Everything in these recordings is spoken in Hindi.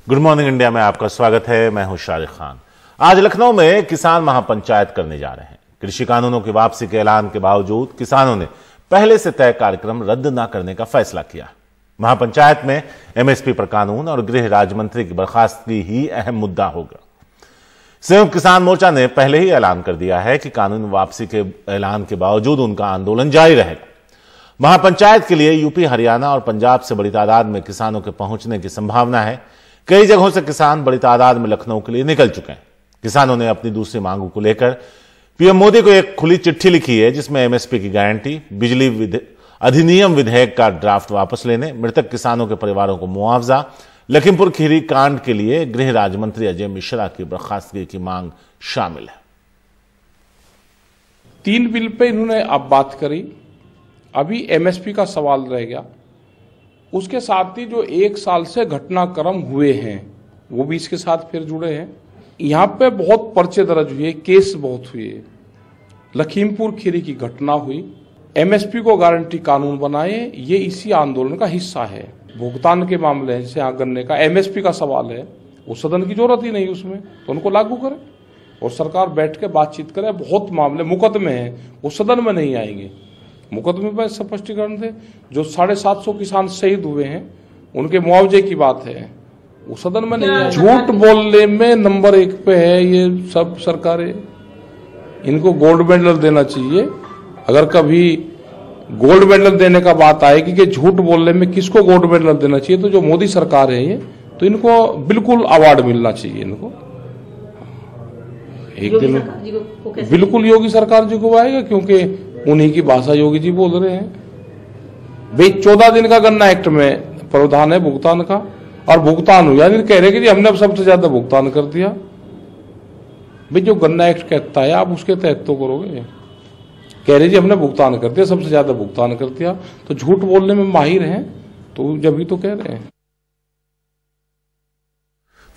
गुड मॉर्निंग इंडिया में आपका स्वागत है। मैं हूं शारिक खान। आज लखनऊ में किसान महापंचायत करने जा रहे हैं। कृषि कानूनों की वापसी के ऐलान के बावजूद किसानों ने पहले से तय कार्यक्रम रद्द न करने का फैसला किया। महापंचायत में एमएसपी पर कानून और गृह राज्य मंत्री की बर्खास्तगी ही अहम मुद्दा होगा। संयुक्त किसान मोर्चा ने पहले ही ऐलान कर दिया है कि कानून वापसी के ऐलान के बावजूद उनका आंदोलन जारी रहेगा। महापंचायत के लिए यूपी, हरियाणा और पंजाब से बड़ी तादाद में किसानों के पहुंचने की संभावना है। कई जगहों से किसान बड़ी तादाद में लखनऊ के लिए निकल चुके हैं। किसानों ने अपनी दूसरी मांगों को लेकर पीएम मोदी को एक खुली चिट्ठी लिखी है, जिसमें एमएसपी की गारंटी, बिजली अधिनियम विधेयक का ड्राफ्ट वापस लेने, मृतक किसानों के परिवारों को मुआवजा, लखीमपुर खीरी कांड के लिए गृह राज्य मंत्री अजय मिश्रा की बर्खास्तगी की मांग शामिल है। 3 बिल पे इन्होंने अब बात करी। अभी एमएसपी का सवाल रह गया। उसके साथ ही जो 1 साल से घटनाक्रम हुए हैं वो भी इसके साथ फिर जुड़े हैं। यहाँ पे बहुत पर्चे दर्ज हुए, केस बहुत हुए। लखीमपुर खीरी की घटना हुई, एमएसपी को गारंटी कानून बनाए, ये इसी आंदोलन का हिस्सा है। भुगतान के मामले हैं, जैसे यहाँ गन्ने का एमएसपी का सवाल है, वो सदन की जरूरत ही नहीं उसमें, तो उनको लागू करें और सरकार बैठ के बातचीत करे। बहुत मामले मुकदमे हैं, वो सदन में नहीं आएंगे। मुकदमे पर स्पष्टीकरण थे। जो 750 किसान शहीद हुए हैं उनके मुआवजे की बात है, वो सदन में नहीं है। झूठ बोलने में नंबर 1 पे है ये सब सरकारें। इनको गोल्ड मेडल देना चाहिए। अगर कभी गोल्ड मेडल देने का बात आएगी कि झूठ बोलने में किसको गोल्ड मेडल देना चाहिए, तो जो मोदी सरकार है ये, तो इनको बिल्कुल अवार्ड मिलना चाहिए। इनको एक दिन बिल्कुल योगी सरकार जी को आएगा, क्योंकि उन्हीं की भाषा योगी जी बोल रहे हैं। भाई 14 दिन का गन्ना एक्ट में प्रावधान है भुगतान का, और भुगतान हुआ नहीं, कह रहे कि जी हमने अब सबसे ज्यादा भुगतान कर दिया। भाई जो गन्ना एक्ट कहता है आप उसके तहत तो करोगे। कह रहे जी हमने भुगतान कर दिया, सबसे ज्यादा भुगतान कर दिया, तो झूठ बोलने में माहिर हैं, तो जब भी तो कह रहे हैं।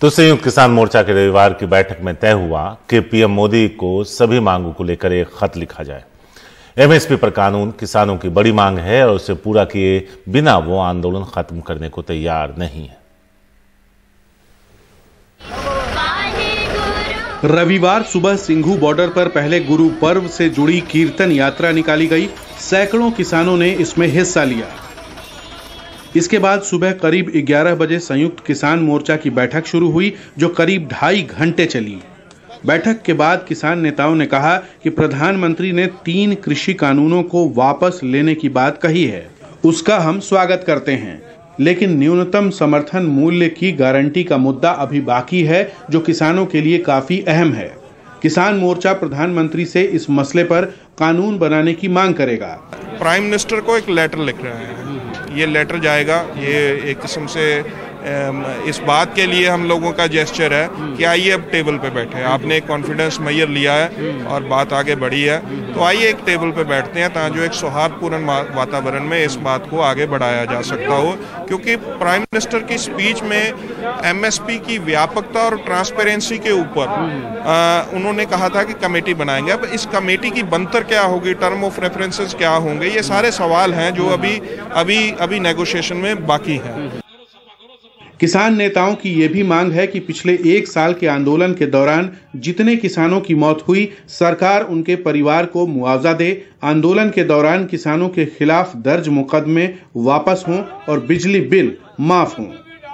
तो संयुक्त किसान मोर्चा के रविवार की बैठक में तय हुआ कि पीएम मोदी को सभी मांगों को लेकर एक खत लिखा जाए। एमएसपी पर कानून किसानों की बड़ी मांग है और उसे पूरा किए बिना वो आंदोलन खत्म करने को तैयार नहीं है। रविवार सुबह सिंघू बॉर्डर पर पहले गुरु पर्व से जुड़ी कीर्तन यात्रा निकाली गई। सैकड़ों किसानों ने इसमें हिस्सा लिया। इसके बाद सुबह करीब 11 बजे संयुक्त किसान मोर्चा की बैठक शुरू हुई, जो करीब 2.5 घंटे चली। बैठक के बाद किसान नेताओं ने कहा कि प्रधानमंत्री ने 3 कृषि कानूनों को वापस लेने की बात कही है, उसका हम स्वागत करते हैं, लेकिन न्यूनतम समर्थन मूल्य की गारंटी का मुद्दा अभी बाकी है, जो किसानों के लिए काफी अहम है। किसान मोर्चा प्रधानमंत्री से इस मसले पर कानून बनाने की मांग करेगा। प्राइम मिनिस्टर को एक लेटर लिख रहे हैं। ये लेटर जाएगा, ये एक किस्म से इस बात के लिए हम लोगों का जेस्चर है कि आइए अब टेबल पे बैठे। आपने एक कॉन्फिडेंस मेजर लिया है और बात आगे बढ़ी है, तो आइए एक टेबल पे बैठते हैं, ताकि जो एक सौहार्दपूर्ण वातावरण में इस बात को आगे बढ़ाया जा सकता हो। क्योंकि प्राइम मिनिस्टर की स्पीच में एमएसपी की व्यापकता और ट्रांसपेरेंसी के ऊपर उन्होंने कहा था कि कमेटी बनाएंगे। अब इस कमेटी की बनतर क्या होगी, टर्म ऑफ रेफरेंसेस क्या होंगे, ये सारे सवाल हैं जो अभी नेगोशिएशन में बाकी हैं। किसान नेताओं की ये भी मांग है कि पिछले 1 साल के आंदोलन के दौरान जितने किसानों की मौत हुई, सरकार उनके परिवार को मुआवजा दे। आंदोलन के दौरान किसानों के खिलाफ दर्ज मुकदमे वापस हों और बिजली बिल माफ हों।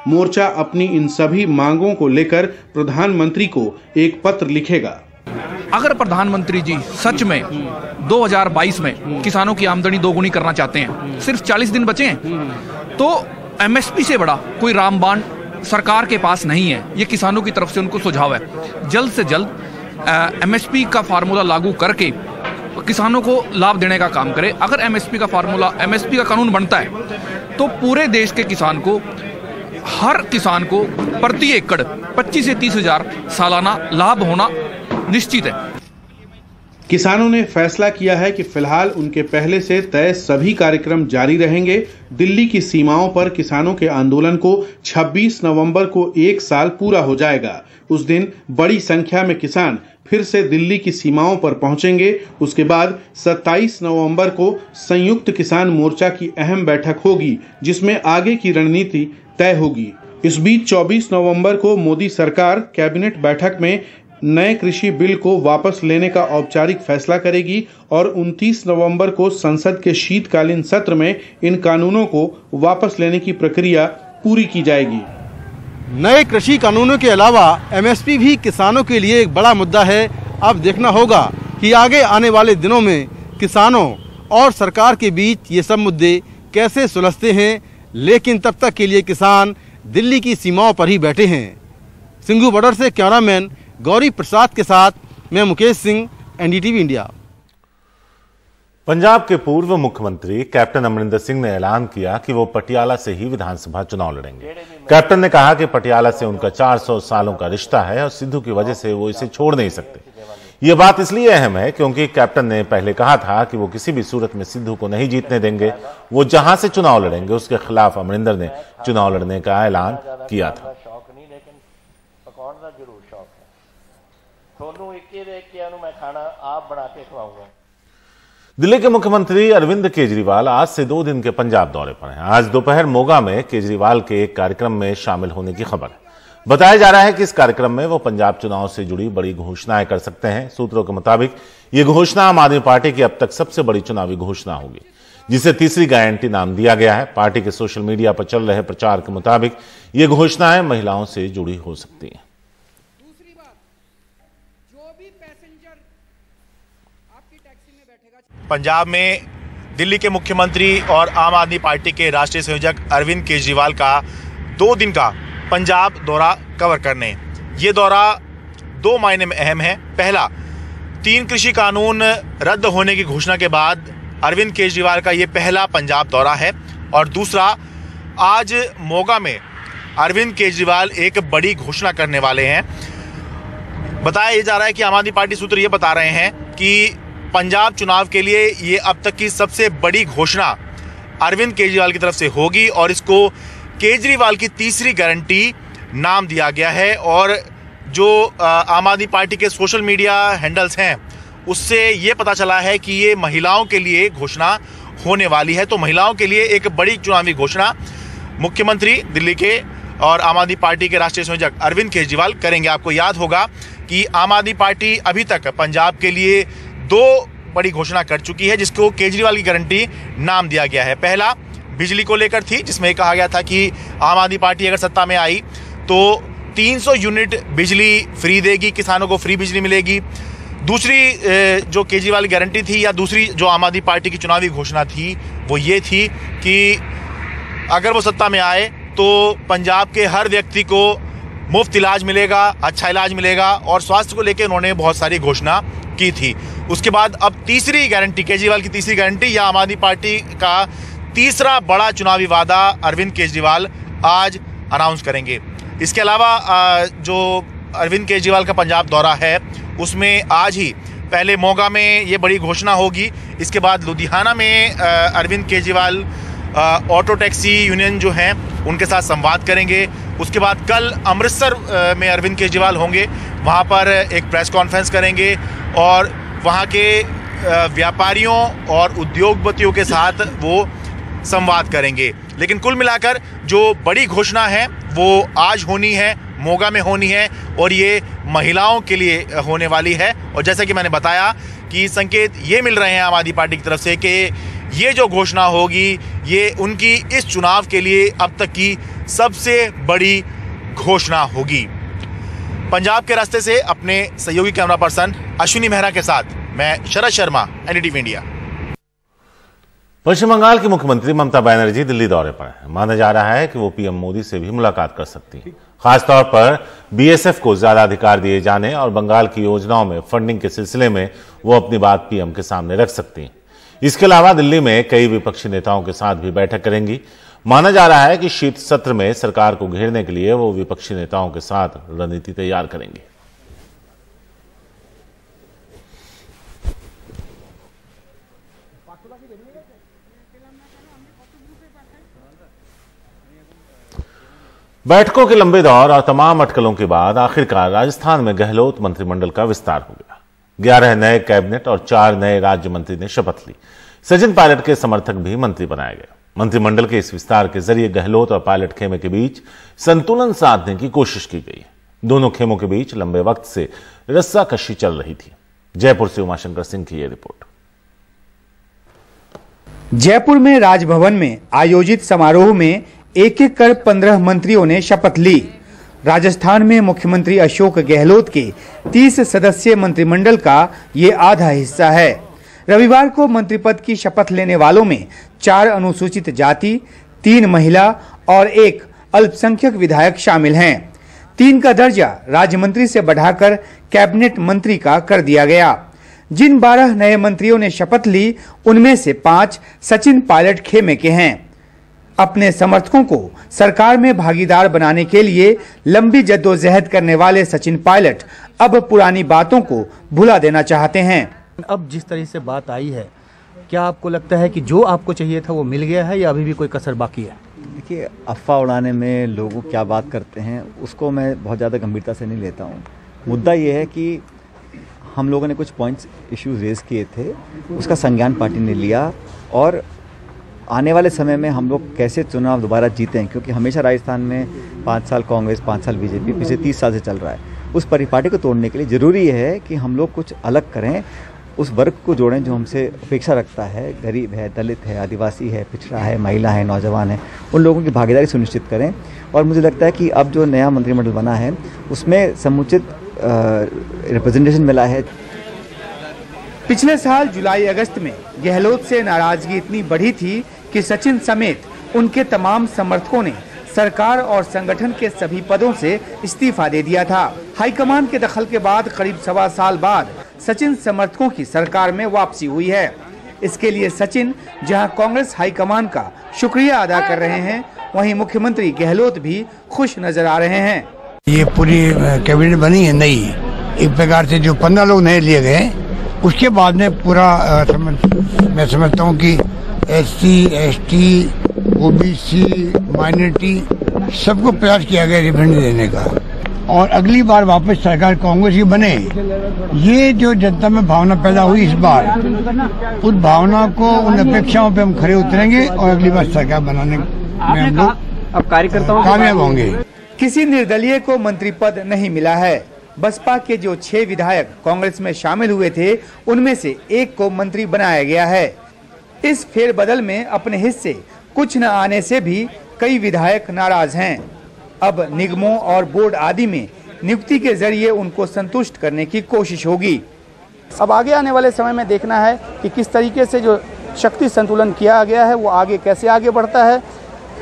मोर्चा अपनी इन सभी मांगों को लेकर प्रधानमंत्री को एक पत्र लिखेगा। अगर प्रधानमंत्री जी सच में 2022 में किसानों की आमदनी दोगुनी करना चाहते हैं, सिर्फ 40 दिन बचे हैं, तो एमएसपी से बड़ा कोई रामबाण सरकार के पास नहीं है। ये किसानों की तरफ से उनको सुझाव है। जल्द से जल्द एमएसपी का फार्मूला लागू करके किसानों को लाभ देने का काम करे। अगर एमएसपी का कानून बनता है तो पूरे देश के किसान को, हर किसान को प्रति एकड़ 25 से 30 हजार सालाना लाभ होना निश्चित है। किसानों ने फैसला किया है कि फिलहाल उनके पहले से तय सभी कार्यक्रम जारी रहेंगे। दिल्ली की सीमाओं पर किसानों के आंदोलन को 26 नवंबर को 1 साल पूरा हो जाएगा। उस दिन बड़ी संख्या में किसान फिर से दिल्ली की सीमाओं पर पहुंचेंगे। उसके बाद 27 नवंबर को संयुक्त किसान मोर्चा की अहम बैठक होगी, जिसमें आगे की रणनीति तय होगी। इस बीच 24 नवंबर को मोदी सरकार कैबिनेट बैठक में नए कृषि बिल को वापस लेने का औपचारिक फैसला करेगी और 29 नवंबर को संसद के शीतकालीन सत्र में इन कानूनों को वापस लेने की प्रक्रिया पूरी की जाएगी। नए कृषि कानूनों के अलावा एमएसपी भी किसानों के लिए एक बड़ा मुद्दा है। अब देखना होगा कि आगे आने वाले दिनों में किसानों और सरकार के बीच ये सब मुद्दे कैसे सुलझते हैं, लेकिन तब तक के लिए किसान दिल्ली की सीमाओं पर ही बैठे हैं। सिंघू बॉर्डर से कैमरामैन गौरी प्रसाद के साथ मैं मुकेश सिंह, एनडीटीवी इंडिया। पंजाब के पूर्व मुख्यमंत्री कैप्टन अमरिंदर सिंह ने ऐलान किया कि वो पटियाला से ही विधानसभा चुनाव लड़ेंगे। कैप्टन ने कहा कि पटियाला से उनका 400 सालों का रिश्ता है और सिद्धू की वजह से वो इसे छोड़ नहीं सकते। ये बात इसलिए अहम है क्योंकि कैप्टन ने पहले कहा था कि वो किसी भी सूरत में सिद्धू को नहीं जीतने देंगे। वो जहां से चुनाव लड़ेंगे उसके खिलाफ अमरिंदर ने चुनाव लड़ने का ऐलान किया था। दिल्ली के मुख्यमंत्री अरविंद केजरीवाल आज से 2 दिन के पंजाब दौरे पर हैं। आज दोपहर मोगा में केजरीवाल के एक कार्यक्रम में शामिल होने की खबर है। बताया जा रहा है कि इस कार्यक्रम में वो पंजाब चुनाव से जुड़ी बड़ी घोषणाएं कर सकते हैं। सूत्रों के मुताबिक ये घोषणा आम आदमी पार्टी की अब तक सबसे बड़ी चुनावी घोषणा होगी, जिसे तीसरी गारंटी नाम दिया गया है। पार्टी के सोशल मीडिया पर चल रहे प्रचार के मुताबिक ये घोषणाएं महिलाओं से जुड़ी हो सकती हैं। दूसरी बात, जो भी पैसेंजर आपकी टैक्सी में बैठेगा। पंजाब में दिल्ली के मुख्यमंत्री और आम आदमी पार्टी के राष्ट्रीय संयोजक अरविंद केजरीवाल का 2 दिन का पंजाब दौरा कवर करने। ये दौरा 2 मायने में अहम है। पहला, 3 कृषि कानून रद्द होने की घोषणा के बाद अरविंद केजरीवाल का ये पहला पंजाब दौरा है। और दूसरा, आज मोगा में अरविंद केजरीवाल एक बड़ी घोषणा करने वाले हैं। बताया जा रहा है कि आम आदमी पार्टी सूत्र ये बता रहे हैं कि पंजाब चुनाव के लिए ये अब तक की सबसे बड़ी घोषणा अरविंद केजरीवाल की तरफ से होगी और इसको केजरीवाल की तीसरी गारंटी नाम दिया गया है। और जो आम आदमी पार्टी के सोशल मीडिया हैंडल्स हैं उससे ये पता चला है कि ये महिलाओं के लिए घोषणा होने वाली है। तो महिलाओं के लिए एक बड़ी चुनावी घोषणा मुख्यमंत्री दिल्ली के और आम आदमी पार्टी के राष्ट्रीय संयोजक अरविंद केजरीवाल करेंगे। आपको याद होगा कि आम आदमी पार्टी अभी तक पंजाब के लिए 2 बड़ी घोषणा कर चुकी है, जिसको केजरीवाल की गारंटी नाम दिया गया है। पहला बिजली को लेकर थी, जिसमें कहा गया था कि आम आदमी पार्टी अगर सत्ता में आई तो 300 यूनिट बिजली फ्री देगी, किसानों को फ्री बिजली मिलेगी। दूसरी जो केजरीवाल की गारंटी थी या दूसरी जो आम आदमी पार्टी की चुनावी घोषणा थी वो ये थी कि अगर वो सत्ता में आए तो पंजाब के हर व्यक्ति को मुफ्त इलाज मिलेगा, अच्छा इलाज मिलेगा। और स्वास्थ्य को लेकर उन्होंने बहुत सारी घोषणा की थी। उसके बाद अब तीसरी गारंटी, केजरीवाल की तीसरी गारंटी या आम आदमी पार्टी का तीसरा बड़ा चुनावी वादा अरविंद केजरीवाल आज अनाउंस करेंगे। इसके अलावा जो अरविंद केजरीवाल का पंजाब दौरा है उसमें आज ही पहले मोगा में ये बड़ी घोषणा होगी। इसके बाद लुधियाना में Arvind Kejriwal auto taxi union जो हैं उनके साथ संवाद करेंगे। उसके बाद कल अमृतसर में अरविंद केजरीवाल होंगे, वहाँ पर एक प्रेस कॉन्फ्रेंस करेंगे और वहाँ के व्यापारियों और उद्योगपतियों के साथ वो संवाद करेंगे। लेकिन कुल मिलाकर जो बड़ी घोषणा है वो आज होनी है, मोगा में होनी है और ये महिलाओं के लिए होने वाली है। और जैसा कि मैंने बताया कि संकेत ये मिल रहे हैं आम आदमी पार्टी की तरफ से कि ये जो घोषणा होगी ये उनकी इस चुनाव के लिए अब तक की सबसे बड़ी घोषणा होगी। पंजाब के रास्ते से अपने सहयोगी कैमरा पर्सन अश्विनी मेहरा के साथ मैं शरद शर्मा, एनडीटीवी इंडिया। पश्चिम बंगाल की मुख्यमंत्री ममता बनर्जी दिल्ली दौरे पर हैं। माना जा रहा है कि वो पीएम मोदी से भी मुलाकात कर सकती हैं। खासतौर पर बीएसएफ को ज्यादा अधिकार दिए जाने और बंगाल की योजनाओं में फंडिंग के सिलसिले में वो अपनी बात पीएम के सामने रख सकती हैं। इसके अलावा दिल्ली में कई विपक्षी नेताओं के साथ भी बैठक करेंगी। माना जा रहा है कि शीत सत्र में सरकार को घेरने के लिए वो विपक्षी नेताओं के साथ रणनीति तैयार करेंगी। बैठकों के लंबे दौर और तमाम अटकलों के बाद आखिरकार राजस्थान में गहलोत मंत्रिमंडल का विस्तार हो गया। 11 नए कैबिनेट और 4 नए राज्य मंत्री ने शपथ ली। सचिन पायलट के समर्थक भी मंत्री बनाए गए। मंत्रिमंडल के इस विस्तार के जरिए गहलोत और पायलट खेमे के बीच संतुलन साधने की कोशिश की गई है। दोनों खेमों के बीच लंबे वक्त से रस्साकशी चल रही थी। जयपुर से उमाशंकर सिंह की यह रिपोर्ट। जयपुर में राजभवन में आयोजित समारोह में एक एक कर 15 मंत्रियों ने शपथ ली। राजस्थान में मुख्यमंत्री अशोक गहलोत के 30 सदस्यीय मंत्रिमंडल का ये आधा हिस्सा है। रविवार को मंत्री पद की शपथ लेने वालों में 4 अनुसूचित जाति, 3 महिला और 1 अल्पसंख्यक विधायक शामिल हैं। 3 का दर्जा राज्य मंत्री से बढ़ाकर कैबिनेट मंत्री का कर दिया गया। जिन 12 नए मंत्रियों ने शपथ ली, उनमें से 5 सचिन पायलट खेमे के हैं। अपने समर्थकों को सरकार में भागीदार बनाने के लिए लंबी जद्दोजहद करने वाले सचिन पायलट अब पुरानी बातों को भुला देना चाहते हैं। अब जिस तरह से बात आई है, क्या आपको लगता है कि जो आपको चाहिए था वो मिल गया है या अभी भी कोई कसर बाकी है? देखिए, अफवाह उड़ाने में लोग क्या बात करते हैं उसको मैं बहुत ज़्यादा गंभीरता से नहीं लेता हूँ। मुद्दा ये है कि हम लोगों ने कुछ पॉइंट्स इश्यूज रेज किए थे, उसका संज्ञान पार्टी ने लिया और आने वाले समय में हम लोग कैसे चुनाव दोबारा जीतें, क्योंकि हमेशा राजस्थान में 5 साल कांग्रेस, 5 साल बीजेपी, पिछले 30 साल से चल रहा है। उस परिपाटी को तोड़ने के लिए ज़रूरी है कि हम लोग कुछ अलग करें, उस वर्ग को जोड़ें जो हमसे अपेक्षा रखता है, गरीब है, दलित है, आदिवासी है, पिछड़ा है, महिला है, नौजवान है, उन लोगों की भागीदारी सुनिश्चित करें। और मुझे लगता है कि अब जो नया मंत्रिमंडल बना है उसमें समुचित रिप्रेजेंटेशन मिला है। पिछले साल जुलाई अगस्त में गहलोत से नाराजगी इतनी बढ़ी थी कि सचिन समेत उनके तमाम समर्थकों ने सरकार और संगठन के सभी पदों से इस्तीफा दे दिया था। हाईकमान के दखल के बाद करीब 1.25 साल बाद सचिन समर्थकों की सरकार में वापसी हुई है। इसके लिए सचिन जहां कांग्रेस हाईकमान का शुक्रिया अदा कर रहे हैं, वहीं मुख्यमंत्री गहलोत भी खुश नजर आ रहे हैं। ये पूरी कैबिनेट बनी है नई, एक प्रकार से जो 15 लोग नए लिए गए, उसके बाद में पूरा मैं समझता हूँ कि SC, ST, OBC, माइनॉरिटी सबको प्रयास किया गया रिफंड देने का। और अगली बार वापस सरकार कांग्रेस की बने, ये जो जनता में भावना पैदा हुई इस बार, उस भावना को, उन अपेक्षाओं पे हम खड़े उतरेंगे और अगली बार सरकार बनाने में हम लोग अब कार्यकर्ताओं कामयाब होंगे। किसी निर्दलीय को मंत्री पद नहीं मिला है। बसपा के जो 6 विधायक कांग्रेस में शामिल हुए थे, उनमें से 1 को मंत्री बनाया गया है। इस फेरबदल में अपने हिस्से कुछ न आने से भी कई विधायक नाराज हैं। अब निगमों और बोर्ड आदि में नियुक्ति के जरिए उनको संतुष्ट करने की कोशिश होगी। अब आगे आने वाले समय में देखना है कि किस तरीके से जो शक्ति संतुलन किया गया है वो आगे कैसे आगे बढ़ता है।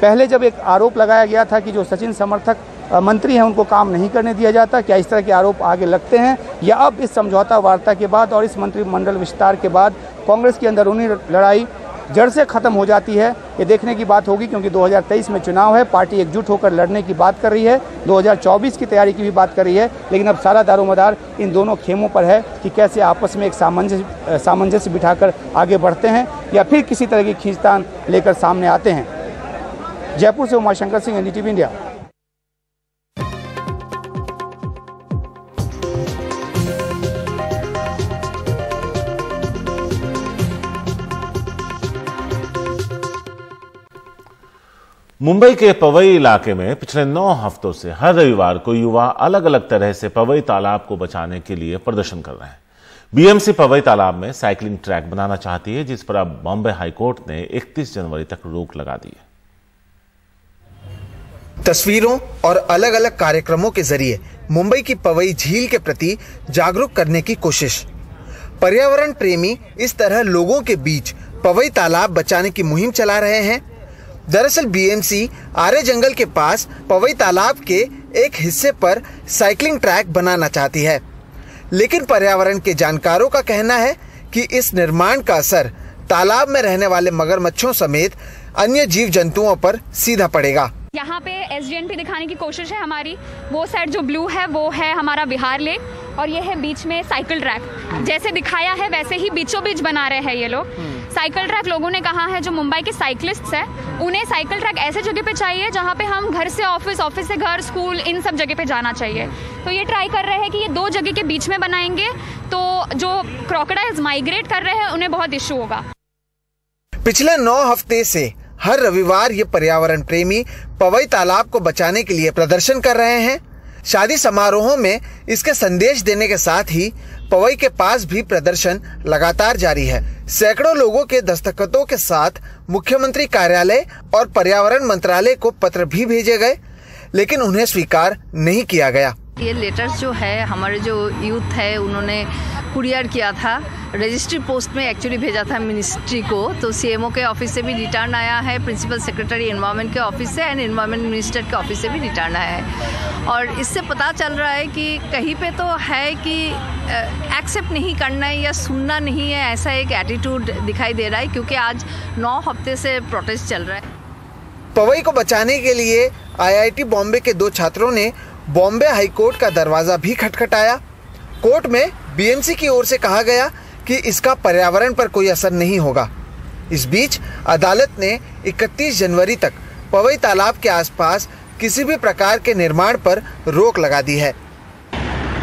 पहले जब एक आरोप लगाया गया था कि जो सचिन समर्थक मंत्री हैं उनको काम नहीं करने दिया जाता, क्या इस तरह के आरोप आगे लगते हैं, या अब इस समझौता वार्ता के बाद और इस मंत्रिमंडल विस्तार के बाद कांग्रेस की अंदरूनी लड़ाई जड़ से खत्म हो जाती है, ये देखने की बात होगी। क्योंकि 2023 में चुनाव है, पार्टी एकजुट होकर लड़ने की बात कर रही है, 2024 की तैयारी की भी बात कर रही है, लेकिन अब सारा दारोमदार इन दोनों खेमों पर है कि कैसे आपस में एक सामंजस्य बिठाकर आगे बढ़ते हैं या फिर किसी तरह की खींचतान लेकर सामने आते हैं। जयपुर से उमाशंकर सिंह, NDTV इंडिया। मुंबई के पवई इलाके में पिछले 9 हफ्तों से हर रविवार को युवा अलग अलग तरह से पवई तालाब को बचाने के लिए प्रदर्शन कर रहे हैं। BMC पवई तालाब में साइकिलिंग ट्रैक बनाना चाहती है, जिस पर अब बॉम्बे हाईकोर्ट ने 31 जनवरी तक रोक लगा दी है। तस्वीरों और अलग अलग कार्यक्रमों के जरिए मुंबई की पवई झील के प्रति जागरूक करने की कोशिश। पर्यावरण प्रेमी इस तरह लोगों के बीच पवई तालाब बचाने की मुहिम चला रहे हैं। दरअसल BMC आरे जंगल के पास पवई तालाब के एक हिस्से पर साइकिलिंग ट्रैक बनाना चाहती है, लेकिन पर्यावरण के जानकारों का कहना है कि इस निर्माण का असर तालाब में रहने वाले मगरमच्छों समेत अन्य जीव जंतुओं पर सीधा पड़ेगा। यहाँ पे SGNP दिखाने की कोशिश है हमारी। वो साइड जो ब्लू है वो है हमारा विहार लेक, और ये है बीच में साइकिल ट्रैक। जैसे दिखाया है वैसे ही बीचों बीच बना रहे हैं ये लोग। साइकिल ट्रैक लोगों ने कहा है, जो मुंबई के साइकिलिस्ट्स हैं, उन्हें साइकिल ट्रैक ऐसे जगह पे चाहिए जहाँ पे हम घर से ऑफिस, ऑफिस से घर, स्कूल, इन सब जगह पे जाना चाहिए। तो ये ट्राई कर रहे हैं कि ये 2 जगह के बीच में बनाएंगे, तो जो क्रोकोडाइल्स माइग्रेट कर रहे हैं उन्हें बहुत इशू होगा। पिछले 9 हफ्ते से हर रविवार ये पर्यावरण प्रेमी पवई तालाब को बचाने के लिए प्रदर्शन कर रहे हैं। शादी समारोहों में इसके संदेश देने के साथ ही पवई के पास भी प्रदर्शन लगातार जारी है। सैकड़ों लोगों के दस्तखतों के साथ मुख्यमंत्री कार्यालय और पर्यावरण मंत्रालय को पत्र भी भेजे गए, लेकिन उन्हें स्वीकार नहीं किया गया। ये लेटर्स जो है हमारे जो यूथ है उन्होंने कुरियर किया था, रजिस्ट्री पोस्ट में एक्चुअली भेजा था मिनिस्ट्री को, तो सीएमओ के ऑफिस से भी रिटर्न आया है, प्रिंसिपल सेक्रेटरी एनवायरनमेंट के ऑफिस से एंड एनवायरनमेंट मिनिस्टर के ऑफिस से भी रिटर्न आया है। और इससे पता चल रहा है कि कहीं पे तो है कि एक्सेप्ट नहीं करना है या सुनना नहीं है, ऐसा एक एटीट्यूड दिखाई दे रहा है, क्योंकि आज 9 हफ्ते से प्रोटेस्ट चल रहा है। पवई को बचाने के लिए IIT बॉम्बे के 2 छात्रों ने बॉम्बे हाईकोर्ट का दरवाजा भी खटखटाया। कोर्ट में BMC की ओर से कहा गया कि इसका पर्यावरण पर कोई असर नहीं होगा। इस बीच अदालत ने 31 जनवरी तक पवई तालाब के आसपास किसी भी प्रकार के निर्माण पर रोक लगा दी है।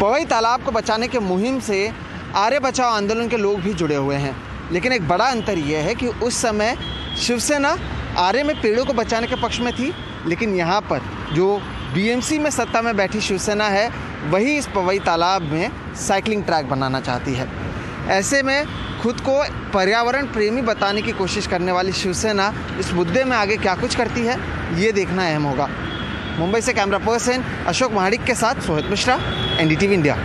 पवई तालाब को बचाने के मुहिम से आर्य बचाओ आंदोलन के लोग भी जुड़े हुए हैं, लेकिन एक बड़ा अंतर यह है कि उस समय शिवसेना आर्य में पेड़ों को बचाने के पक्ष में थी, लेकिन यहाँ पर जो BMC में सत्ता में बैठी शिवसेना है वही इस पवई तालाब में साइकिलिंग ट्रैक बनाना चाहती है। ऐसे में खुद को पर्यावरण प्रेमी बताने की कोशिश करने वाली शिवसेना इस मुद्दे में आगे क्या कुछ करती है, ये देखना अहम होगा। मुंबई से कैमरा पर्सन अशोक महाडिक के साथ Sohit Mishra, NDTV India.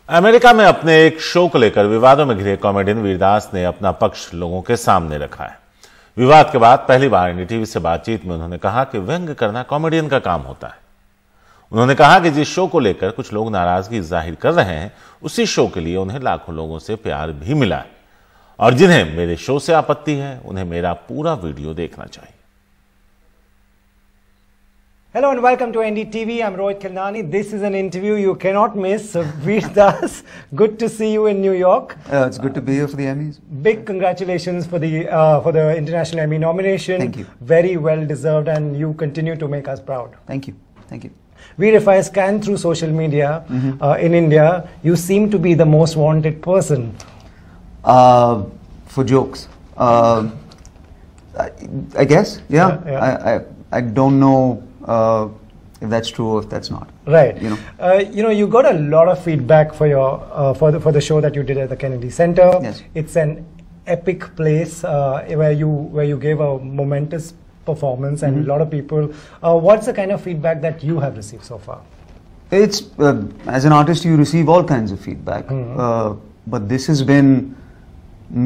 America में अपने एक शो को लेकर विवादों में घिरे कॉमेडियन वीरदास ने अपना पक्ष लोगों के सामने रखा है। विवाद के बाद पहली बार NDTV से बातचीत में उन्होंने कहा कि व्यंग्य करना कॉमेडियन का काम होता है। उन्होंने कहा कि जिस शो को लेकर कुछ लोग नाराजगी जाहिर कर रहे हैं, उसी शो के लिए उन्हें लाखों लोगों से प्यार भी मिला है, और जिन्हें मेरे शो से आपत्ति है उन्हें मेरा पूरा वीडियो देखना चाहिए। Hello and welcome to NDTV. I'm Rohit Khilnani. This is an interview you cannot miss. Veerdas, good to see you in New York. It's good to be here for the Emmys. Big congratulations for the International Emmy nomination. Thank you. Very well deserved, and you continue to make us proud. Thank you. Thank you. Veer, if I scan through social media in India, you seem to be the most wanted person. For jokes. I guess, yeah. I don't know if that's true or if that's not. Right. You know. You got a lot of feedback for your for the show that you did at the Kennedy Center. Yes. It's an epic place where you gave a momentous performance, and a lot of people. What's the kind of feedback that you have received so far? It's as an artist you receive all kinds of feedback, but this has been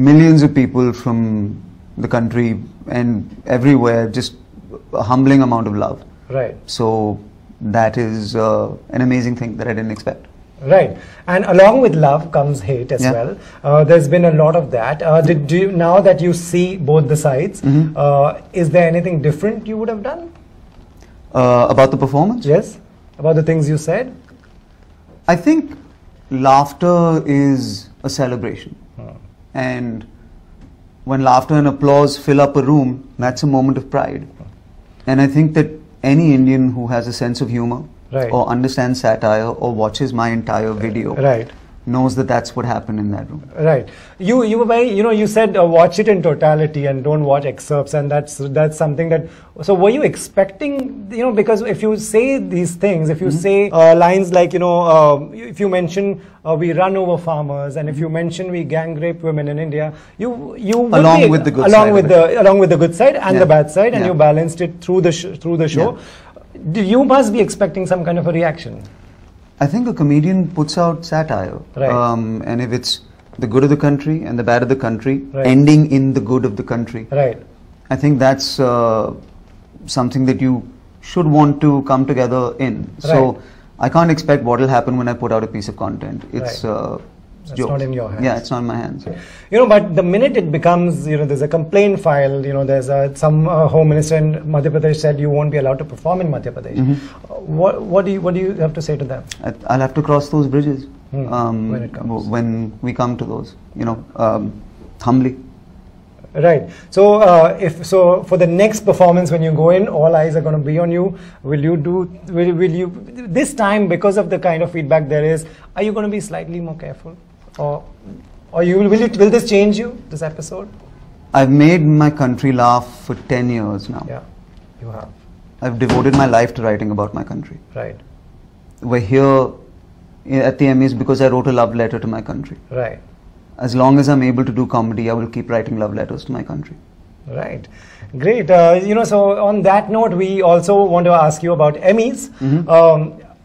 millions of people from the country and everywhere, just a humbling amount of love. Right. So that is an amazing thing that I didn't expect. Right. And along with love comes hate as well. There's been a lot of that. Now that you see both the sides, is there anything different you would have done? About the performance? Yes. About the things you said? I think laughter is a celebration. And when laughter and applause fill up a room, that's a moment of pride. And I think that any Indian who has a sense of humor or understands satire or watches my entire video knows that that's what happened in that room. Right. You were very, you said watch it in totality and don't watch excerpts, and that's something that, so were you expecting, because if you say these things, if you say lines like, if you mention we run over farmers, and if you mention we gang rape women in India, you would along with the good side, along with the good side and the bad side, and you balanced it through the show. You must be expecting some kind of a reaction. I think a comedian puts out satire, and if it's the good of the country and the bad of the country, ending in the good of the country, I think that's something that you should want to come together in. So I can't expect what will happen when I put out a piece of content. It's it's not in your hands. Yeah, it's not in my hands. But the minute it becomes, there's a complaint filed, there's some Home Minister in Madhya Pradesh said you won't be allowed to perform in Madhya Pradesh. What do you have to say to them? I'll have to cross those bridges when we come to those, humbly. Right. So, for the next performance, when you go in, all eyes are going to be on you. Will you this time, because of the kind of feedback there is, are you going to be slightly more careful, or will this change you, this episode? I've made my country laugh for 10 years now. Yeah, you have. I've devoted my life to writing about my country. Right. We're here at the Emmys because I wrote a love letter to my country. Right. As long as I'm able to do comedy, I will keep writing love letters to my country. Right. Great. So on that note, we also want to ask you about Emmys.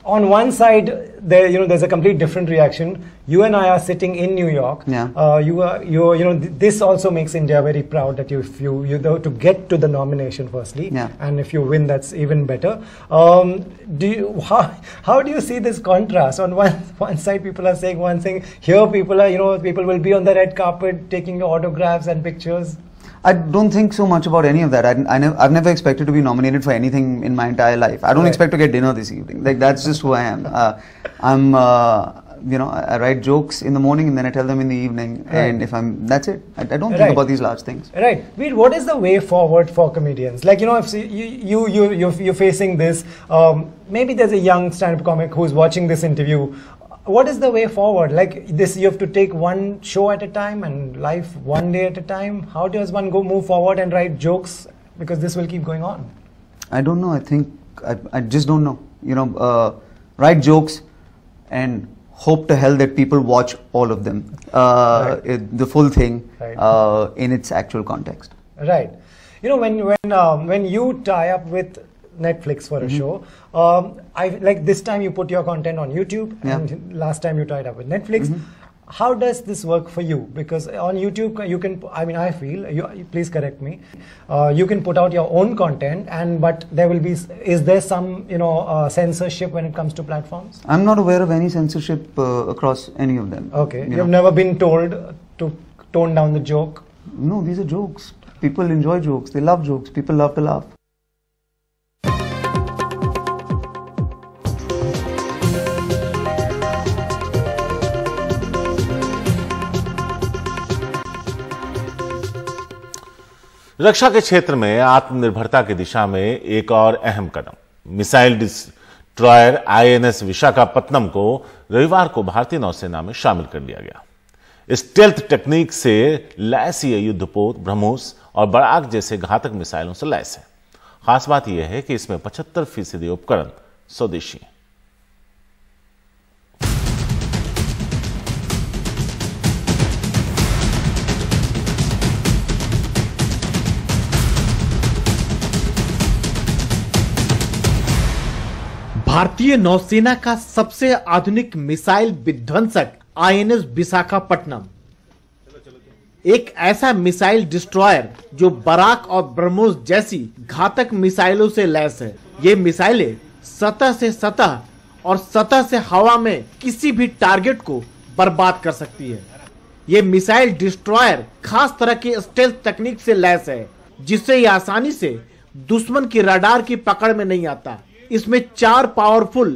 On one side, there's a complete different reaction. You and I are sitting in New York. Yeah. This also makes India very proud that you to get to the nomination firstly, and if you win, that's even better. How do you see this contrast? On one side, people are saying one thing. Here, people will be on the red carpet taking autographs and pictures. I don't think so much about any of that. I've never expected to be nominated for anything in my entire life. I don't expect to get dinner this evening. Like, that's just who I am. I write jokes in the morning and then I tell them in the evening. And that's it. I don't think about these large things. Right. Veer, what is the way forward for comedians? Like, if you're facing this, maybe there's a young stand-up comic who's watching this interview. What is the way forward? Like this, you have to take one show at a time and life one day at a time. How does one move forward and write jokes? Because this will keep going on. I don't know. I think I just don't know. Write jokes and hope to hell that people watch all of them, the full thing, in its actual context. Right. When you tie up with Netflix for a show, like this time you put your content on YouTube, and last time you tied up with Netflix. How does this work for you? Because on YouTube you can, I feel, please correct me, you can put out your own content, but there will be, is there some censorship when it comes to platforms? I'm not aware of any censorship across any of them. Okay, you've never been told to tone down the joke? No, these are jokes. People enjoy jokes. They love jokes. People love to laugh. रक्षा के क्षेत्र में आत्मनिर्भरता की दिशा में एक और अहम कदम, मिसाइल डिस्ट्रॉयर INS विशाखापत्तनम को रविवार को भारतीय नौसेना में शामिल कर लिया गया। स्टेल्थ टेक्निक से लैस ये युद्धपोत ब्रह्मोस और बराक जैसे घातक मिसाइलों से लैस है। खास बात यह है कि इसमें 75% उपकरण स्वदेशी हैं। भारतीय नौसेना का सबसे आधुनिक मिसाइल विध्वंसक INS विशाखापट्टनम एक ऐसा मिसाइल डिस्ट्रॉयर जो बराक और ब्रह्मोस जैसी घातक मिसाइलों से लैस है। ये मिसाइलें सतह से सतह और सतह से हवा में किसी भी टारगेट को बर्बाद कर सकती है। ये मिसाइल डिस्ट्रॉयर खास तरह की स्टेल्थ तकनीक से लैस है, जिससे ये आसानी से दुश्मन की रडार की पकड़ में नहीं आता। इसमें 4 पावरफुल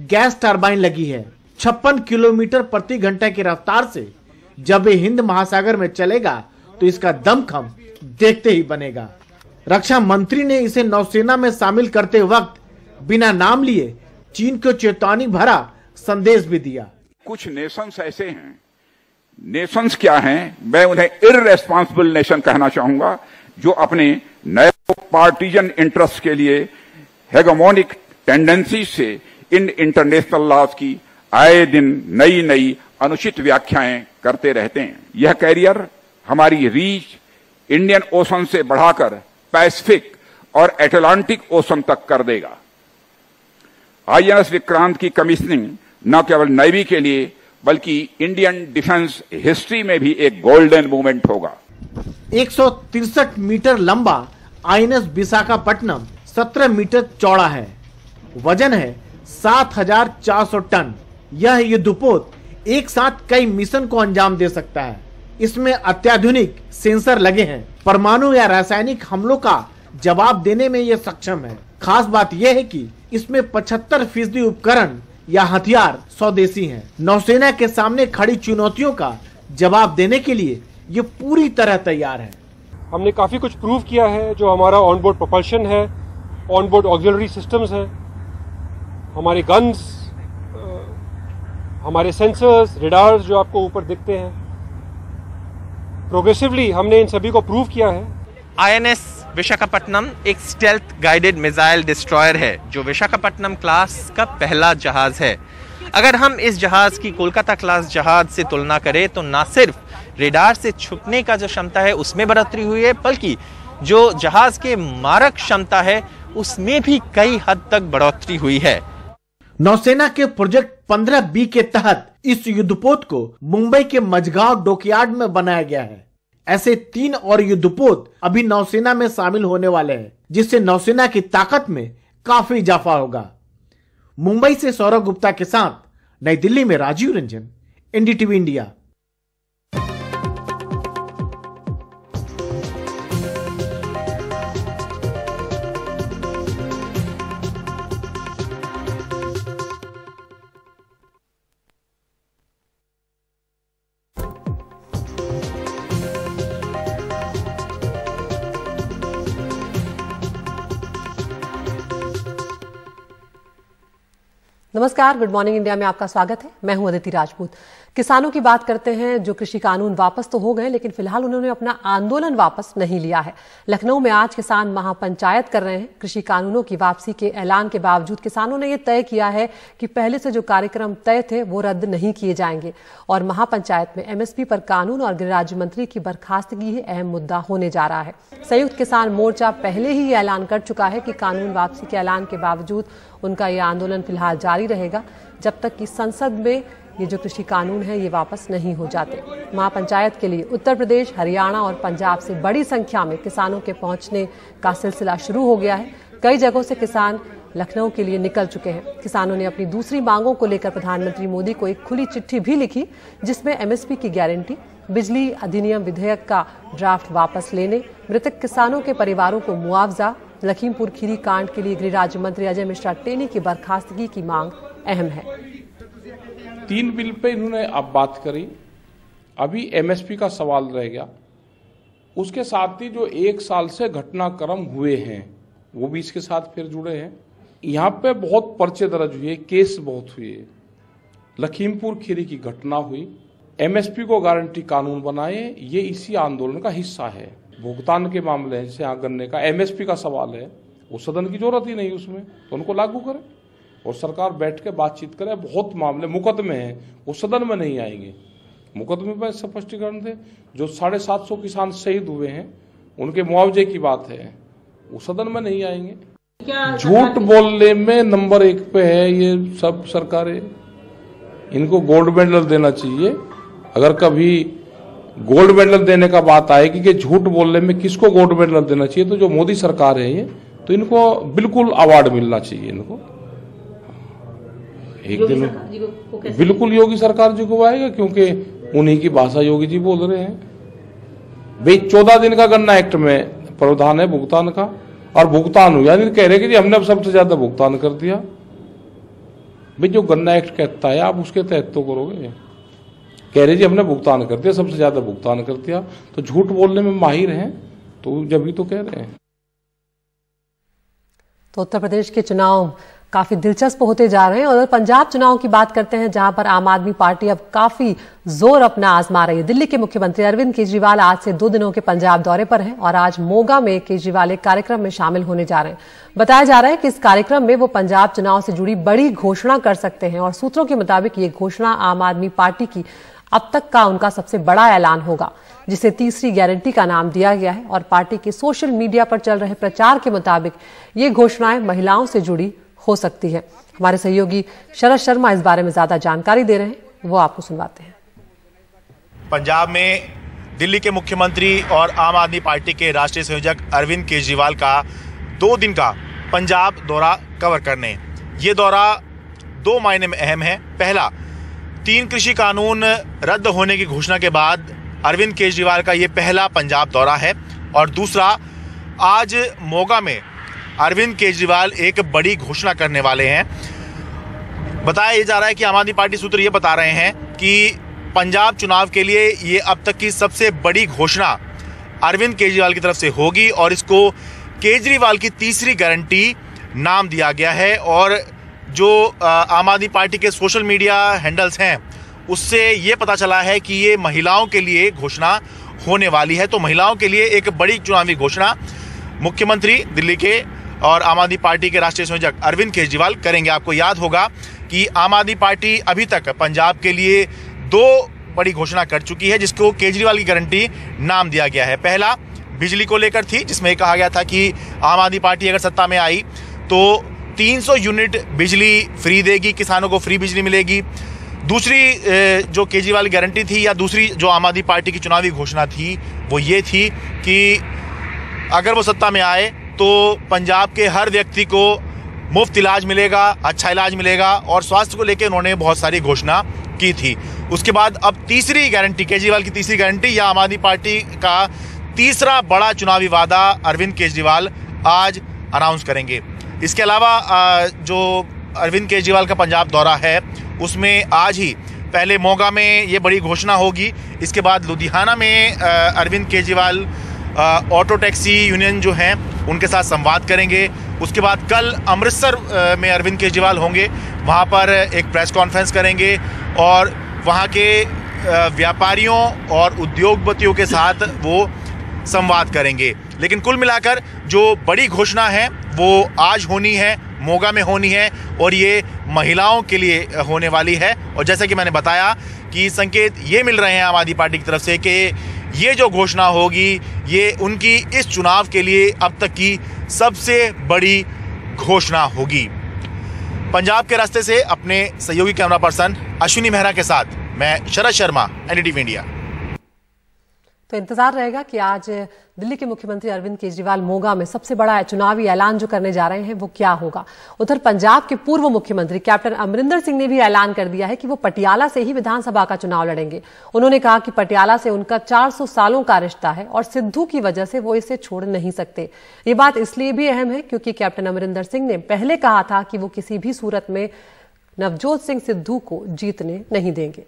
गैस टरबाइन लगी है। 56 किलोमीटर प्रति घंटा की रफ्तार से जब ये हिंद महासागर में चलेगा तो इसका दमखम देखते ही बनेगा। रक्षा मंत्री ने इसे नौसेना में शामिल करते वक्त बिना नाम लिए चीन को चेतावनी भरा संदेश भी दिया। कुछ नेशंस ऐसे हैं, नेशंस क्या हैं, मैं उन्हें इररेस्पॉन्सिबल नेशन कहना चाहूंगा, जो अपने नए पार्टीजन इंटरेस्ट के लिए हेगेमोनिक टेंडेंसी से इन इंटरनेशनल लॉज की आए दिन नई नई अनुचित व्याख्याएं करते रहते हैं। यह कैरियर हमारी रीच इंडियन ओशन से बढ़ाकर पैसिफिक और अटलांटिक ओशन तक कर देगा। INS विक्रांत की कमीशनिंग न केवल नेवी के लिए बल्कि इंडियन डिफेंस हिस्ट्री में भी एक गोल्डन मोमेंट होगा। 163 मीटर लंबा INS विशाखापट्टनम 17 मीटर चौड़ा है। वजन है 7400 टन। यह युद्धपोत एक साथ कई मिशन को अंजाम दे सकता है। इसमें अत्याधुनिक सेंसर लगे हैं। परमाणु या रासायनिक हमलों का जवाब देने में यह सक्षम है। खास बात यह है कि इसमें 75% उपकरण या हथियार स्वदेशी हैं। नौसेना के सामने खड़ी चुनौतियों का जवाब देने के लिए ये पूरी तरह तैयार है। हमने काफ़ी कुछ प्रूव किया है। जो हमारा ऑन बोर्ड प्रोपल्शन है, ऑन बोर्ड ऑक्सिलरी सिस्टम्स हैं, हमारे गन्स, हमारे सेंसर्स, रेडार्स जो आपको ऊपर दिखते हैं, प्रोग्रेसिवली हमने इन सभी को प्रूव किया है। INS विशाखापट्टनम एक स्टेल्थ गाइडेड मिसाइल डिस्ट्रॉयर है जो विशाखापट्टनम क्लास का पहला जहाज है। अगर हम इस जहाज की कोलकाता क्लास जहाज से तुलना करें तो ना सिर्फ रेडार से छुपने का जो क्षमता है उसमें बढ़ोतरी हुई है, बल्कि जो जहाज के मारक क्षमता है उसमें भी कई हद तक बढ़ोतरी हुई है। नौसेना के प्रोजेक्ट 15B के तहत इस युद्धपोत को मुंबई के मझगांव डॉकयार्ड में बनाया गया है। ऐसे 3 और युद्धपोत अभी नौसेना में शामिल होने वाले हैं, जिससे नौसेना की ताकत में काफी इजाफा होगा। मुंबई से सौरभ गुप्ता के साथ नई दिल्ली में राजीव रंजन, NDTV इंडिया। नमस्कार, गुड मॉर्निंग इंडिया में आपका स्वागत है। मैं हूं अदिति राजपूत। किसानों की बात करते हैं। जो कृषि कानून वापस तो हो गए, लेकिन फिलहाल उन्होंने अपना आंदोलन वापस नहीं लिया है। लखनऊ में आज किसान महापंचायत कर रहे हैं। कृषि कानूनों की वापसी के ऐलान के बावजूद किसानों ने यह तय किया है कि पहले से जो कार्यक्रम तय थे वो रद्द नहीं किए जाएंगे और महापंचायत में MSP पर कानून और गृह राज्य मंत्री की बर्खास्तगी ही अहम मुद्दा होने जा रहा है। संयुक्त किसान मोर्चा पहले ही ये ऐलान कर चुका है कि कानून वापसी के ऐलान के बावजूद उनका ये आंदोलन फिलहाल जारी रहेगा जब तक कि संसद में ये जो कृषि कानून है ये वापस नहीं हो जाते। महापंचायत के लिए उत्तर प्रदेश, हरियाणा और पंजाब से बड़ी संख्या में किसानों के पहुंचने का सिलसिला शुरू हो गया है। कई जगहों से किसान लखनऊ के लिए निकल चुके हैं। किसानों ने अपनी दूसरी मांगों को लेकर प्रधानमंत्री मोदी को एक खुली चिट्ठी भी लिखी, जिसमें MSP की गारंटी, बिजली अधिनियम विधेयक का ड्राफ्ट वापस लेने, मृतक किसानों के परिवारों को मुआवजा, लखीमपुर खीरी कांड के लिए गृह राज्य मंत्री अजय मिश्रा टेनी की बर्खास्तगी की मांग अहम है। 3 बिल पे इन्होंने अब बात करी, अभी MSP का सवाल रह गया। उसके साथ ही जो 1 साल से घटनाक्रम हुए हैं वो भी इसके साथ फिर जुड़े हैं। यहाँ पे बहुत पर्चे दर्ज हुए, केस बहुत हुए। लखीमपुर खीरी की घटना हुई, MSP को गारंटी कानून बनाए, ये इसी आंदोलन का हिस्सा है। भुगतान के मामले हैं, जैसे यहाँ गन्ने का MSP का सवाल है, वो सदन की जरूरत ही नहीं उसमें, तो उनको लागू करें और सरकार बैठ के बातचीत करे। बहुत मामले मुकदमे हैं, वो सदन में नहीं आएंगे। मुकदमे पर स्पष्टीकरण दे। जो 750 किसान शहीद हुए हैं उनके मुआवजे की बात है, वो सदन में नहीं आएंगे। झूठ बोलने में नंबर 1 पे है ये सब सरकारें। इनको गोल्ड मेडल देना चाहिए। अगर कभी गोल्ड मेडल देने का बात आएगी कि झूठ बोलने में किसको गोल्ड मेडल देना चाहिए, तो जो मोदी सरकार है ये, तो इनको बिल्कुल अवार्ड मिलना चाहिए। इनको एक दिन बिल्कुल योगी सरकार जी को आएगा, क्योंकि उन्हीं की भाषा योगी जी बोल रहे हैं। भाई 14 दिन का गन्ना एक्ट में प्रावधान है भुगतान का, और भुगतान हुआ, यानी कह रहे कि जी हमने अब सबसे ज्यादा भुगतान कर दिया। भाई जो गन्ना एक्ट कहता है आप उसके तहत तो करोगे। कह रहे जी हमने भुगतान कर दिया, सबसे ज्यादा भुगतान कर दिया, तो झूठ बोलने में माहिर हैं, तो जब भी तो कह रहे हैं। तो उत्तर प्रदेश के चुनाव काफी दिलचस्प होते जा रहे हैं और पंजाब चुनाव की बात करते हैं, जहां पर आम आदमी पार्टी अब काफी जोर अपना आजमा रही है। दिल्ली के मुख्यमंत्री अरविंद केजरीवाल आज से 2 दिनों के पंजाब दौरे पर हैं और आज मोगा में केजरीवाल एक कार्यक्रम में शामिल होने जा रहे हैं। बताया जा रहा है कि इस कार्यक्रम में वो पंजाब चुनाव से जुड़ी बड़ी घोषणा कर सकते हैं और सूत्रों के मुताबिक ये घोषणा आम आदमी पार्टी की अब तक का उनका सबसे बड़ा ऐलान होगा, जिसे तीसरी गारंटी का नाम दिया गया है। और पार्टी के सोशल मीडिया पर चल रहे प्रचार के मुताबिक ये घोषणाएं महिलाओं से जुड़ी हो सकती है। हमारे सहयोगी शरद शर्मा इस बारे में ज्यादा जानकारी दे रहे हैं, वो आपको सुनवाते हैं। पंजाब में दिल्ली के मुख्यमंत्री और आम आदमी पार्टी के राष्ट्रीय संयोजक अरविंद केजरीवाल का 2 दिन का पंजाब दौरा कवर करने। ये दौरा 2 मायने में अहम है। पहला, 3 कृषि कानून रद्द होने की घोषणा के बाद अरविंद केजरीवाल का ये पहला पंजाब दौरा है, और दूसरा, आज मोगा में अरविंद केजरीवाल एक बड़ी घोषणा करने वाले हैं। बताया जा रहा है कि आम आदमी पार्टी सूत्र ये बता रहे हैं कि पंजाब चुनाव के लिए ये अब तक की सबसे बड़ी घोषणा अरविंद केजरीवाल की तरफ से होगी और इसको केजरीवाल की तीसरी गारंटी नाम दिया गया है। और जो आम आदमी पार्टी के सोशल मीडिया हैंडल्स हैं उससे ये पता चला है कि ये महिलाओं के लिए घोषणा होने वाली है। तो महिलाओं के लिए एक बड़ी चुनावी घोषणा मुख्यमंत्री दिल्ली के और आम आदमी पार्टी के राष्ट्रीय संयोजक अरविंद केजरीवाल करेंगे। आपको याद होगा कि आम आदमी पार्टी अभी तक पंजाब के लिए 2 बड़ी घोषणा कर चुकी है जिसको केजरीवाल की गारंटी नाम दिया गया है। पहला बिजली को लेकर थी जिसमें कहा गया था कि आम आदमी पार्टी अगर सत्ता में आई तो 300 यूनिट बिजली फ्री देगी, किसानों को फ्री बिजली मिलेगी। दूसरी जो केजरीवाल की गारंटी थी या दूसरी जो आम आदमी पार्टी की चुनावी घोषणा थी वो ये थी कि अगर वो सत्ता में आए तो पंजाब के हर व्यक्ति को मुफ्त इलाज मिलेगा, अच्छा इलाज मिलेगा और स्वास्थ्य को लेकर उन्होंने बहुत सारी घोषणा की थी। उसके बाद अब तीसरी गारंटी, केजरीवाल की तीसरी गारंटी या आम आदमी पार्टी का तीसरा बड़ा चुनावी वादा अरविंद केजरीवाल आज अनाउंस करेंगे। इसके अलावा जो अरविंद केजरीवाल का पंजाब दौरा है उसमें आज ही पहले मोगा में ये बड़ी घोषणा होगी, इसके बाद लुधियाना में Arvind Kejriwal auto taxi union जो हैं उनके साथ संवाद करेंगे। उसके बाद कल अमृतसर में अरविंद केजरीवाल होंगे, वहाँ पर एक प्रेस कॉन्फ्रेंस करेंगे और वहाँ के व्यापारियों और उद्योगपतियों के साथ वो संवाद करेंगे। लेकिन कुल मिलाकर जो बड़ी घोषणा है वो आज होनी है, मोगा में होनी है और ये महिलाओं के लिए होने वाली है। और जैसा कि मैंने बताया कि संकेत ये मिल रहे हैं आम आदमी पार्टी की तरफ से कि ये जो घोषणा होगी ये उनकी इस चुनाव के लिए अब तक की सबसे बड़ी घोषणा होगी। पंजाब के रास्ते से अपने सहयोगी कैमरा पर्सन अश्विनी मेहरा के साथ मैं शरद शर्मा, एनडीटीवी इंडिया। तो इंतजार रहेगा कि आज दिल्ली के मुख्यमंत्री अरविंद केजरीवाल मोगा में सबसे बड़ा चुनावी ऐलान जो करने जा रहे हैं वो क्या होगा। उधर पंजाब के पूर्व मुख्यमंत्री कैप्टन अमरिंदर सिंह ने भी ऐलान कर दिया है कि वो पटियाला से ही विधानसभा का चुनाव लड़ेंगे। उन्होंने कहा कि पटियाला से उनका 400 सालों का रिश्ता है और सिद्धू की वजह से वो इसे छोड़ नहीं सकते। ये बात इसलिए भी अहम है क्योंकि कैप्टन अमरिंदर सिंह ने पहले कहा था कि वो किसी भी सूरत में नवजोत सिंह सिद्धू को जीतने नहीं देंगे।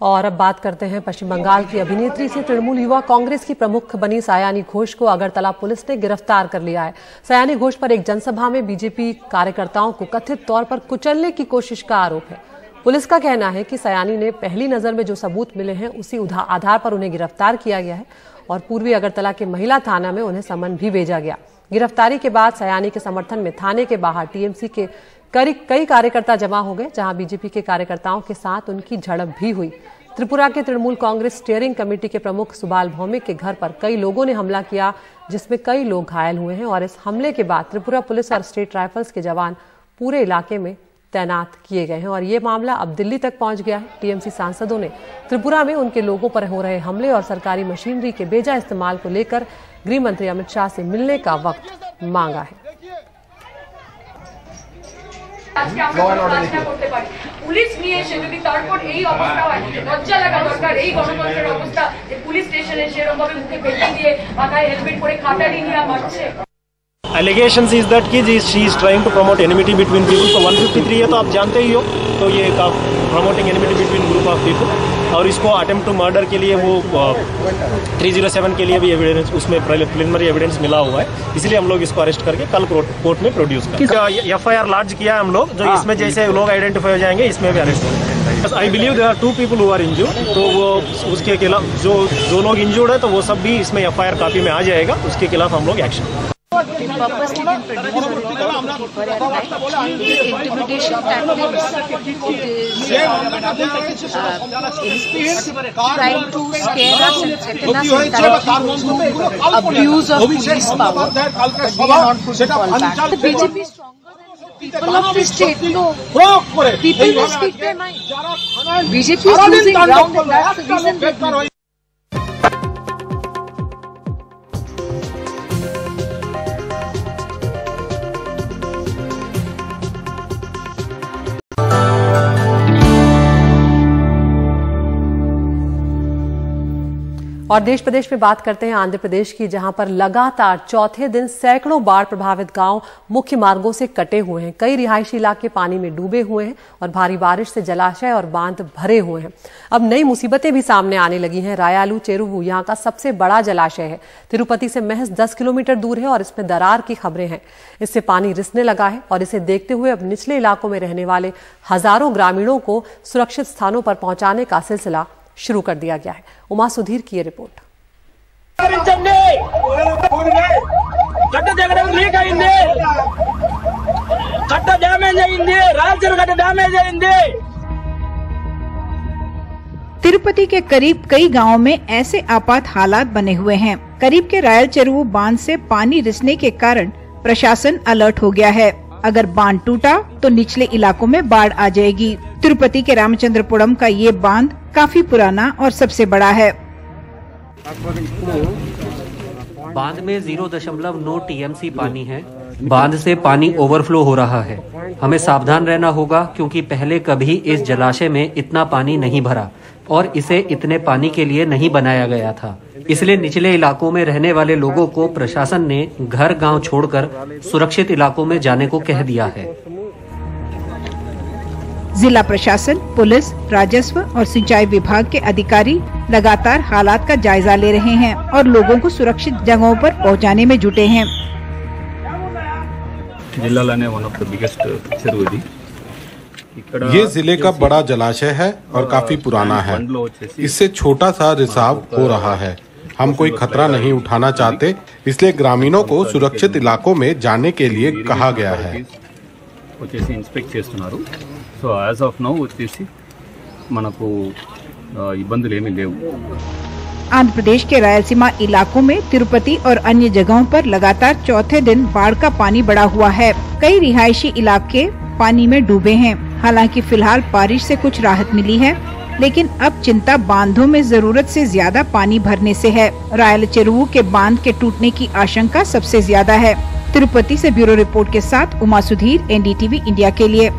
और अब बात करते हैं पश्चिम बंगाल की अभिनेत्री से। तृणमूल युवा कांग्रेस की प्रमुख बनी सायानी घोष को अगरतला पुलिस ने गिरफ्तार कर लिया है। सायानी घोष पर एक जनसभा में बीजेपी कार्यकर्ताओं को कथित तौर पर कुचलने की कोशिश का आरोप है। पुलिस का कहना है कि सायानी ने पहली नजर में जो सबूत मिले हैं उसी आधार पर उन्हें गिरफ्तार किया गया है और पूर्वी अगरतला के महिला थाना में उन्हें समन भी भेजा गया। गिरफ्तारी के बाद सायानी के समर्थन में थाने के बाहर टीएमसी के कई कार्यकर्ता जमा हो गए, जहां बीजेपी के कार्यकर्ताओं के साथ उनकी झड़प भी हुई। त्रिपुरा के तृणमूल कांग्रेस स्टीयरिंग कमेटी के प्रमुख सुबाल भौमिक के घर पर कई लोगों ने हमला किया, जिसमें कई लोग घायल हुए हैं और इस हमले के बाद त्रिपुरा पुलिस और स्टेट राइफल्स के जवान पूरे इलाके में तैनात किए गए हैं और ये मामला अब दिल्ली तक पहुंच गया है। टीएमसी सांसदों ने त्रिपुरा में उनके लोगों पर हो रहे हमले और सरकारी मशीनरी के बेजा इस्तेमाल को लेकर गृह मंत्री अमित शाह से मिलने का वक्त मांगा है। পুলিশ নিয়ে এসে যদি তারপর এই অবস্থা হয়, লজ্জা লাগা দরকার এই গণতন্ত্রের অবস্থা যে পুলিশ স্টেশনে সেরকম ভাবে মুখে পেটি দিয়ে মাথায় হেলমেট পরে খাটারি নিয়ে মারছে। Allegations is that कि she is trying to promote enmity between people। तो 153 है तो आप जानते ही हो, तो ये promoting enmity between group of people और इसको attempt to murder के लिए वो 307 के लिए भी एविडेंस उसमें प्रिलिमिनरी एविडेंस मिला हुआ है, इसलिए हम लोग इसको अरेस्ट करके कल कोर्ट में प्रोड्यूस करेंगे। FIR लॉन्च किया है हम लोग, जो इसमें जैसे लोग आइडेंटिफाई हो जाएंगे इसमें भी अरेस्ट होंगे। I believe there are 2 people who are injured, तो वो उसके खिलाफ जो लोग इंजर्ड है तो वो सब भी इसमें FIR कॉपी में आ जाएगा, उसके खिलाफ हम लोग action. purposely been produced or keeper at night. It is intimidation tactics. It is trying to scare us and threaten us indirectly to abuse of police power. But we are not going to fall back. The BJP is stronger than people of this state. No, people will speak their mind. BJP is losing ground and that's the reason that और देश प्रदेश में बात करते हैं आंध्र प्रदेश की, जहां पर लगातार चौथे दिन सैकड़ों बाढ़ प्रभावित गांव मुख्य मार्गों से कटे हुए हैं। कई रिहायशी इलाके पानी में डूबे हुए हैं और भारी बारिश से जलाशय और बांध भरे हुए हैं। अब नई मुसीबतें भी सामने आने लगी हैं। रायालू चेरुवु यहाँ का सबसे बड़ा जलाशय है, तिरुपति से महज 10 किलोमीटर दूर है और इसमें दरार की खबरें हैं। इससे पानी रिसने लगा है और इसे देखते हुए अब निचले इलाकों में रहने वाले हजारों ग्रामीणों को सुरक्षित स्थानों पर पहुंचाने का सिलसिला शुरू कर दिया गया है। उमा सुधीर की ये रिपोर्ट। तिरुपति के करीब कई गांवों में ऐसे आपात हालात बने हुए हैं। करीब के रायल चेरुवु बांध से पानी रिसने के कारण प्रशासन अलर्ट हो गया है। अगर बांध टूटा तो निचले इलाकों में बाढ़ आ जाएगी। तिरुपति के रामचंद्रपुरम का ये बांध काफी पुराना और सबसे बड़ा है। बांध में 0.9 टीएमसी पानी है। बांध से पानी ओवरफ्लो हो रहा है। हमें सावधान रहना होगा क्योंकि पहले कभी इस जलाशय में इतना पानी नहीं भरा और इसे इतने पानी के लिए नहीं बनाया गया था। इसलिए निचले इलाकों में रहने वाले लोगों को प्रशासन ने घर गांव छोड़कर सुरक्षित इलाकों में जाने को कह दिया है। जिला प्रशासन, पुलिस, राजस्व और सिंचाई विभाग के अधिकारी लगातार हालात का जायजा ले रहे हैं और लोगों को सुरक्षित जगहों पर पहुंचाने में जुटे हैं। ये जिले का बड़ा जलाशय है और काफी पुराना है। इससे छोटा सा रिसाव हो रहा है। हम कोई खतरा नहीं उठाना चाहते, इसलिए ग्रामीणों को सुरक्षित इलाकों में जाने के लिए कहा गया है। आंध्र प्रदेश के रायलसीमा इलाकों में तिरुपति और अन्य जगहों पर लगातार चौथे दिन बाढ़ का पानी बढ़ा हुआ है। कई रिहायशी इलाके पानी में डूबे हैं। हालांकि फिलहाल बारिश से कुछ राहत मिली है, लेकिन अब चिंता बांधों में जरूरत से ज्यादा पानी भरने से है। रायल चेरुवु के बांध के टूटने की आशंका सबसे ज्यादा है। तिरुपति से ब्यूरो रिपोर्ट के साथ उमा सुधीर, एनडीटीवी इंडिया के लिए।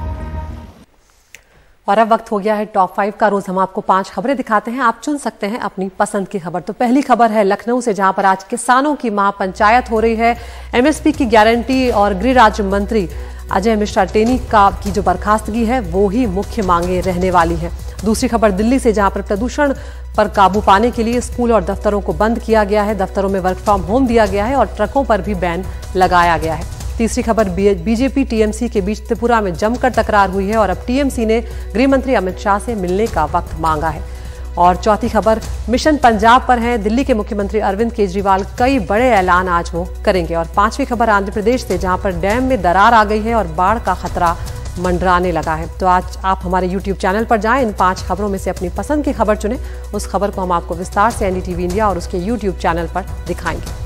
और अब वक्त हो गया है टॉप 5 का। रोज हम आपको 5 खबरें दिखाते हैं, आप चुन सकते हैं अपनी पसंद की खबर। तो पहली खबर है लखनऊ से, जहां पर आज किसानों की महापंचायत हो रही है। एमएसपी की गारंटी और गृह राज्य मंत्री अजय मिश्रा टेनी की जो बर्खास्तगी है वो ही मुख्य मांगे रहने वाली है। दूसरी खबर दिल्ली से, जहां पर प्रदूषण पर काबू पाने के लिए स्कूल और दफ्तरों को बंद किया गया है। दफ्तरों में वर्क फ्रॉम होम दिया गया है और ट्रकों पर भी बैन लगाया गया है। तीसरी खबर बीजेपी टीएमसी के बीच त्रिपुरा में जमकर तकरार हुई है और अब टीएमसी ने गृह मंत्री अमित शाह से मिलने का वक्त मांगा है। और चौथी खबर मिशन पंजाब पर है। दिल्ली के मुख्यमंत्री अरविंद केजरीवाल कई बड़े ऐलान आज वो करेंगे। और पांचवी खबर आंध्र प्रदेश से, जहां पर डैम में दरार आ गई है और बाढ़ का खतरा मंडराने लगा है। तो आज आप हमारे YouTube चैनल पर जाएं, इन 5 खबरों में से अपनी पसंद की खबर चुनें। उस खबर को हम आपको विस्तार से एनडीटीवी इंडिया और उसके YouTube चैनल पर दिखाएंगे।